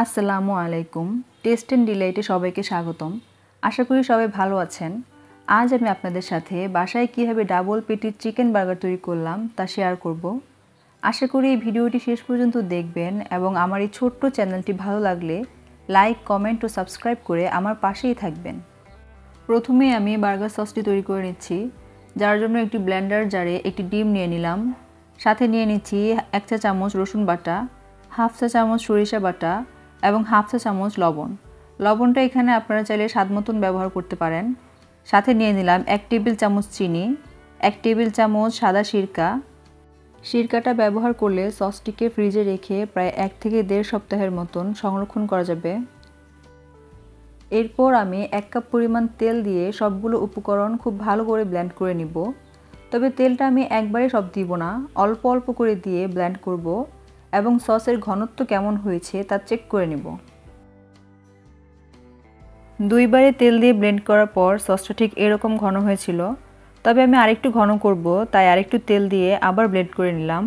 আসসালামু আলাইকুম। Test and ডিলাইটে সবাইকে স্বাগতম। আশা করি সবাই ভালো আছেন। আজ আমি আপনাদের সাথে বাসায় কীভাবে ডাবল পেটির চিকেন বার্গার তৈরি করলাম তা শেয়ার করব। আশা করি এই ভিডিওটি শেষ পর্যন্ত দেখবেন এবং আমার এই ছোট্ট চ্যানেলটি ভালো লাগলে লাইক, কমেন্ট ও সাবস্ক্রাইব করে আমার পাশেই থাকবেন। প্রথমে আমি বার্গার সসটি তৈরি করে নিচ্ছি। যার জন্য একটি ব্লেন্ডার জারে একটি ডিম নিয়ে নিলাম। সাথে নিয়ে নিচ্ছি 1 চা চামচ রসুন বাটা, হাফ চা চামচ সরিষা বাটা এবং হাফ চা চামচ লবণ। লবণটা এখানে আপনারা চাইলে স্বাদ মতন ব্যবহার করতে পারেন। সাথে নিয়ে নিলাম 1 টেবিল চামচ চিনি, 1 টেবিল চামচ সাদা সিরকা। সিরকাটা ব্যবহার করলে সসটিকে ফ্রিজে রেখে প্রায় 1 থেকে 1.5 সপ্তাহের মতন সংরক্ষণ করা যাবে। এরপর আমি 1 কাপ পরিমাণ তেল দিয়ে সবগুলো উপকরণ খুব ভালো করে ব্লেন্ড করে নিব। তবে তেলটা আমি একবারে সব দিব না, অল্প অল্প করে দিয়ে ব্লেন্ড করব এবং সসের ঘনত্ব কেমন হয়েছে তা চেক করে নেব। 2 বারে তেল দিয়ে ব্লেন্ড করার পর সসটা ঠিক এরকম ঘন হয়েছিল। তবে আমি আরেকটু ঘন করব, তাই আরেকটু তেল দিয়ে আবার ব্লেন্ড করে নিলাম।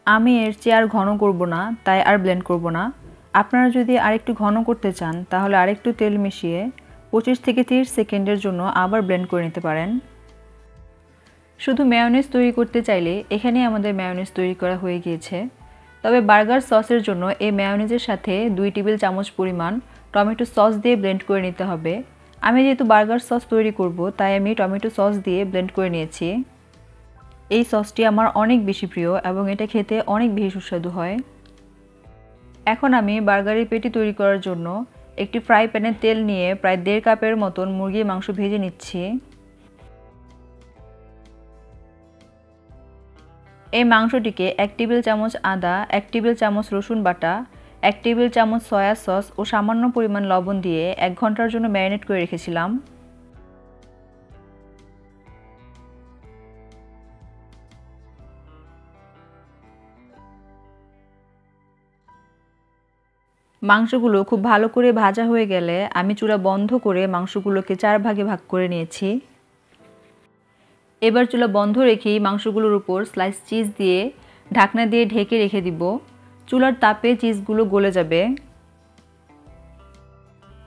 আমি এর চেয়ে আর ঘন করব না, তাই আর ব্লেন্ড করব না। আপনারা যদি আরেকটু ঘন করতে চান তাহলে আরেকটু তেল মিশিয়ে 25 থেকে 30 সেকেন্ডের জন্য আবার ব্লেন্ড করে নিতে পারেন। শুধু মেয়োনেজ তৈরি করতে চাইলে এখানে আমাদের মেয়োনেজ তৈরি করা হয়ে গিয়েছে। তবে বার্গার সসের জন্য এই মেয়োনেজের সাথে 2 টেবিল চামচ পরিমাণ টমেটো সস দিয়ে ব্লেন্ড করে নিতে হবে। আমি যেহেতু বার্গার সস তৈরি করব, তাই আমি টমেটো সস দিয়ে ব্লেন্ড করে নিয়েছি। এই সসটি আমার অনেক বেশি প্রিয় এবং এটা খেতে অনেক বেশি সুস্বাদু হয়। এখন আমি বার্গারের পেটি তৈরি করার জন্য একটি ফ্রাই প্যানে তেল নিয়ে প্রায় 1.5 কাপের মতন মুরগির মাংস ভেজে নিচ্ছি। এই মাংসটিকে 1 টেবিল চামচ আদা, 1 টেবিল চামচ রসুন বাটা, 1 টেবিল চামচ সয়া সস ও সামান্য পরিমাণ লবণ দিয়ে 1 ঘন্টার জন্য ম্যারিনেট করে রেখেছিলাম। মাংসগুলো খুব ভালো করে ভাজা হয়ে গেলে আমি চুলা বন্ধ করে মাংসগুলোকে 4 ভাগে ভাগ করে নিয়েছি। এবার চুলা বন্ধ রেখেই মাংসগুলোর উপর স্লাইস চিজ দিয়ে ঢাকনা দিয়ে ঢেকে রেখে দিব। চুলার তাপে চিজগুলো গলে যাবে।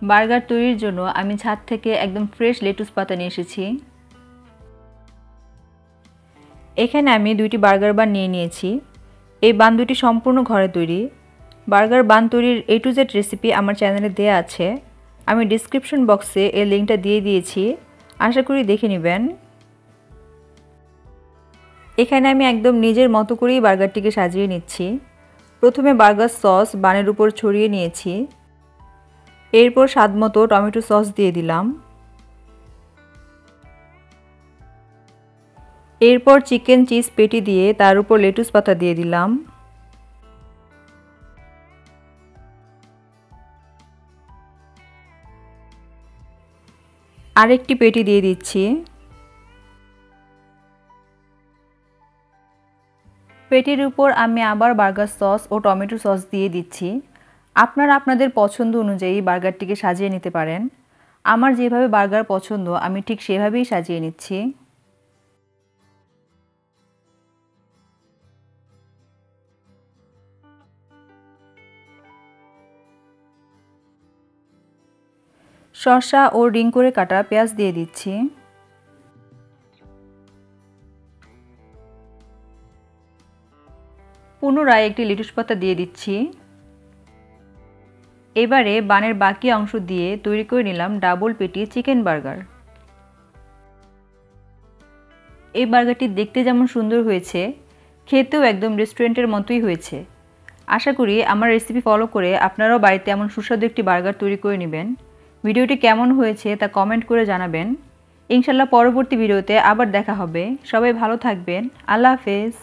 বার্গার তৈরির জন্য আমি ছাদ থেকে একদম ফ্রেশ লেটুস পাতা নিয়ে এসেছি। এখানে আমি 2টি বার্গার বান নিয়ে নিয়েছি। এই বান দুটি সম্পূর্ণ ঘরে তৈরি। বার্গার বান তৈরির A to Z রেসিপি আমার চ্যানেলে দেয়া আছে। আমি ডেসক্রিপশন বক্সে এর লিঙ্কটা দিয়ে দিয়েছি, আশা করি দেখে নেবেন। এখানে আমি একদম নিজের মতো করেই বার্গারটিকে সাজিয়ে নিচ্ছি। প্রথমে বার্গার সস বানের উপর ছড়িয়ে নিয়েছি। এরপর স্বাদমতো টমেটো সস দিয়ে দিলাম। এরপর চিকেন চিজ পেটি দিয়ে তার উপর লেটুস পাতা দিয়ে দিলাম। আরেকটি পেটি দিয়ে দিচ্ছি। পেটির উপর আমি আবার বার্গার সস ও টমেটো সস দিয়ে দিচ্ছি। আপনারা আপনাদের পছন্দ অনুযায়ী বার্গারটিকে সাজিয়ে নিতে পারেন। আমার যেভাবে বার্গার পছন্দ আমি ঠিক সেভাবেই সাজিয়ে নিচ্ছি। শসা ও রিং করে কাটা পেঁয়াজ দিয়ে দিচ্ছি। পুনরায় একটি লেটুস পাতা দিয়ে দিচ্ছি। এবারে বানের বাকি অংশ দিয়ে তৈরি করে নিলাম ডাবল পেটি চিকেন বার্গার। এই বার্গারটি দেখতে যেমন সুন্দর হয়েছে, খেতেও একদম রেস্টুরেন্টের মতোই হয়েছে। আশা করি আমার রেসিপি ফলো করে আপনারাও বাড়িতে এমন সুস্বাদু একটি বার্গার তৈরি করে নেবেন। ভিডিওটি কেমন হয়েছে তা কমেন্ট করে জানাবেন। ইনশাআল্লাহ পরবর্তী ভিডিওতে আবার দেখা হবে। সবাই ভালো থাকবেন। আল্লাহ হাফেজ।